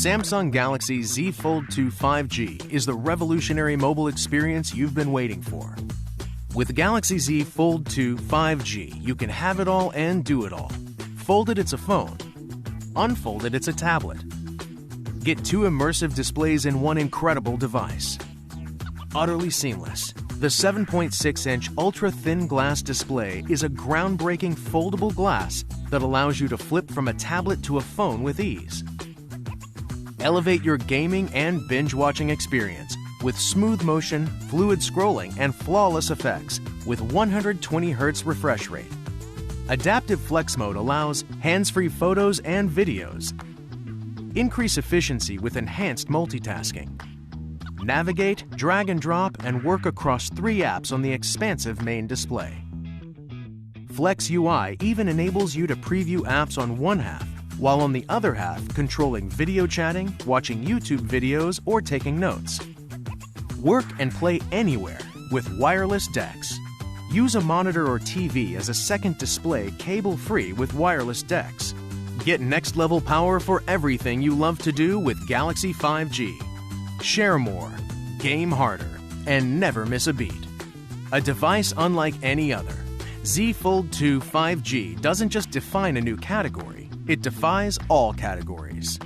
Samsung Galaxy Z Fold 2 5G is the revolutionary mobile experience you've been waiting for. With Galaxy Z Fold 2 5G, you can have it all and do it all. Folded, it's a phone. Unfolded, it's a tablet. Get two immersive displays in one incredible device. Utterly seamless, the 7.6-inch ultra-thin glass display is a groundbreaking foldable glass that allows you to flip from a tablet to a phone with ease. Elevate your gaming and binge-watching experience with smooth motion, fluid scrolling, and flawless effects with 120 Hz refresh rate. Adaptive Flex Mode allows hands-free photos and videos. Increase efficiency with enhanced multitasking. Navigate, drag and drop, and work across 3 apps on the expansive main display. Flex UI even enables you to preview apps on one half, while on the other half controlling video chatting, watching YouTube videos, or taking notes. Work and play anywhere with wireless DeX. Use a monitor or TV as a second display cable-free with wireless DeX. Get next-level power for everything you love to do with Galaxy 5G. Share more, game harder, and never miss a beat. A device unlike any other. Z Fold 2 5G doesn't just define a new category, it defies all categories.